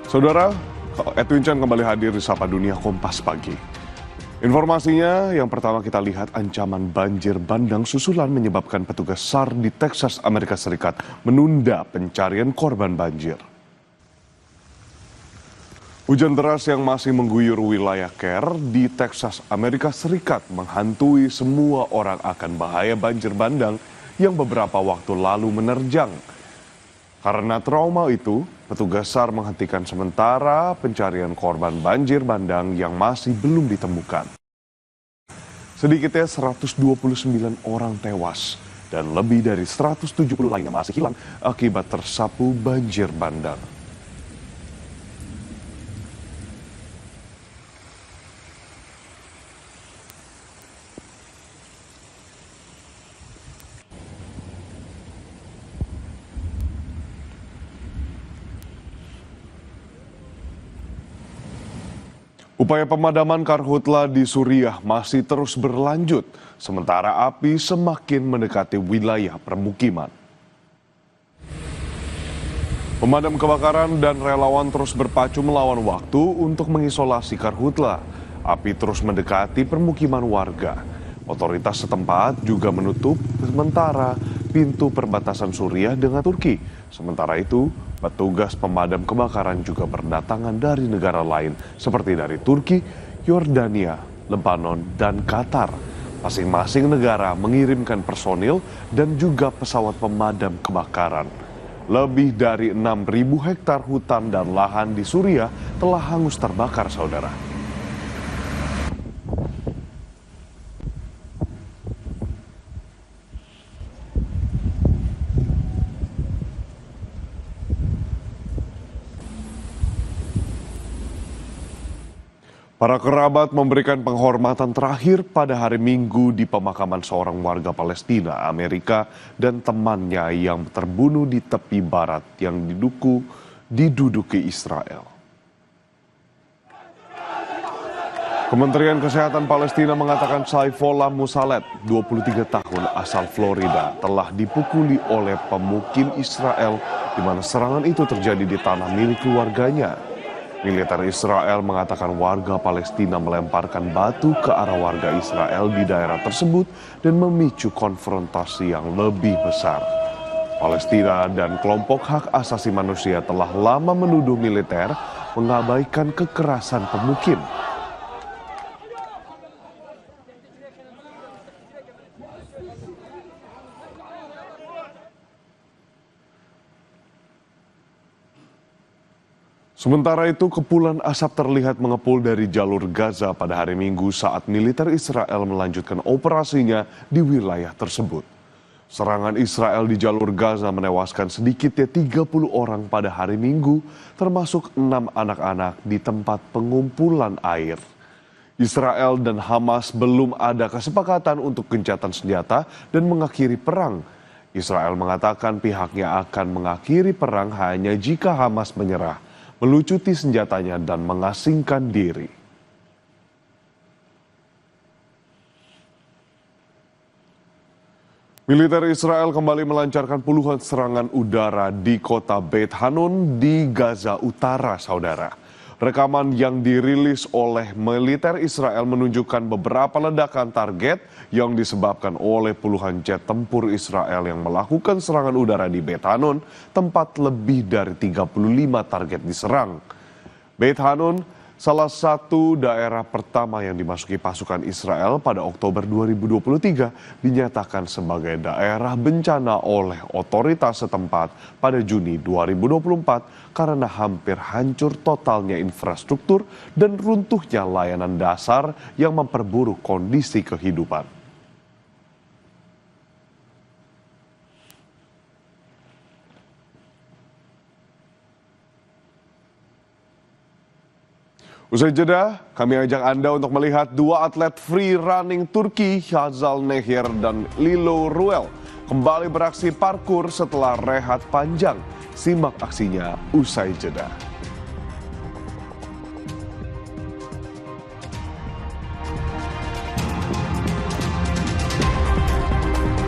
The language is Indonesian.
Saudara, Edwin Chan kembali hadir di Sapa Dunia Kompas Pagi. Informasinya yang pertama kita lihat ancaman banjir bandang susulan menyebabkan petugas SAR di Texas, Amerika Serikat menunda pencarian korban banjir. Hujan deras yang masih mengguyur wilayah Kerr di Texas, Amerika Serikat menghantui semua orang akan bahaya banjir bandang yang beberapa waktu lalu menerjang. Karena trauma itu, petugas SAR menghentikan sementara pencarian korban banjir bandang yang masih belum ditemukan. Sedikitnya 129 orang tewas dan lebih dari 170 lainnya masih hilang akibat tersapu banjir bandang. Upaya pemadaman karhutla di Suriah masih terus berlanjut, sementara api semakin mendekati wilayah permukiman. Pemadam kebakaran dan relawan terus berpacu melawan waktu untuk mengisolasi karhutla. Api terus mendekati permukiman warga. Otoritas setempat juga menutup sementara pintu perbatasan Suriah dengan Turki. Sementara itu, petugas pemadam kebakaran juga berdatangan dari negara lain seperti dari Turki, Yordania, Lebanon, dan Qatar. Masing-masing negara mengirimkan personil dan juga pesawat pemadam kebakaran. Lebih dari 6.000 hektar hutan dan lahan di Suriah telah hangus terbakar, saudara. Para kerabat memberikan penghormatan terakhir pada hari Minggu di pemakaman seorang warga Palestina, Amerika, dan temannya yang terbunuh di tepi barat yang diduduki Israel. Kementerian Kesehatan Palestina mengatakan Saifullah Musallet, 23 tahun asal Florida, telah dipukuli oleh pemukim Israel di mana serangan itu terjadi di tanah milik keluarganya. Militer Israel mengatakan warga Palestina melemparkan batu ke arah warga Israel di daerah tersebut dan memicu konfrontasi yang lebih besar. Palestina dan kelompok hak asasi manusia telah lama menuduh militer mengabaikan kekerasan pemukim. Sementara itu, kepulan asap terlihat mengepul dari jalur Gaza pada hari Minggu saat militer Israel melanjutkan operasinya di wilayah tersebut. Serangan Israel di jalur Gaza menewaskan sedikitnya 30 orang pada hari Minggu, termasuk 6 anak-anak di tempat pengumpulan air. Israel dan Hamas belum ada kesepakatan untuk gencatan senjata dan mengakhiri perang. Israel mengatakan pihaknya akan mengakhiri perang hanya jika Hamas menyerah, melucuti senjatanya dan mengasingkan diri. Militer Israel kembali melancarkan puluhan serangan udara di kota Beit Hanun di Gaza Utara, saudara. Rekaman yang dirilis oleh militer Israel menunjukkan beberapa ledakan target yang disebabkan oleh puluhan jet tempur Israel yang melakukan serangan udara di Beit Hanun, tempat lebih dari 35 target diserang. Beit Hanun, salah satu daerah pertama yang dimasuki pasukan Israel pada Oktober 2023, dinyatakan sebagai daerah bencana oleh otoritas setempat pada Juni 2024 karena hampir hancur totalnya infrastruktur dan runtuhnya layanan dasar yang memperburuk kondisi kehidupan. Usai jeda, kami ajak Anda untuk melihat dua atlet free running Turki, Hazal Nehir dan Lilo Ruel, kembali beraksi parkur setelah rehat panjang. Simak aksinya usai jeda.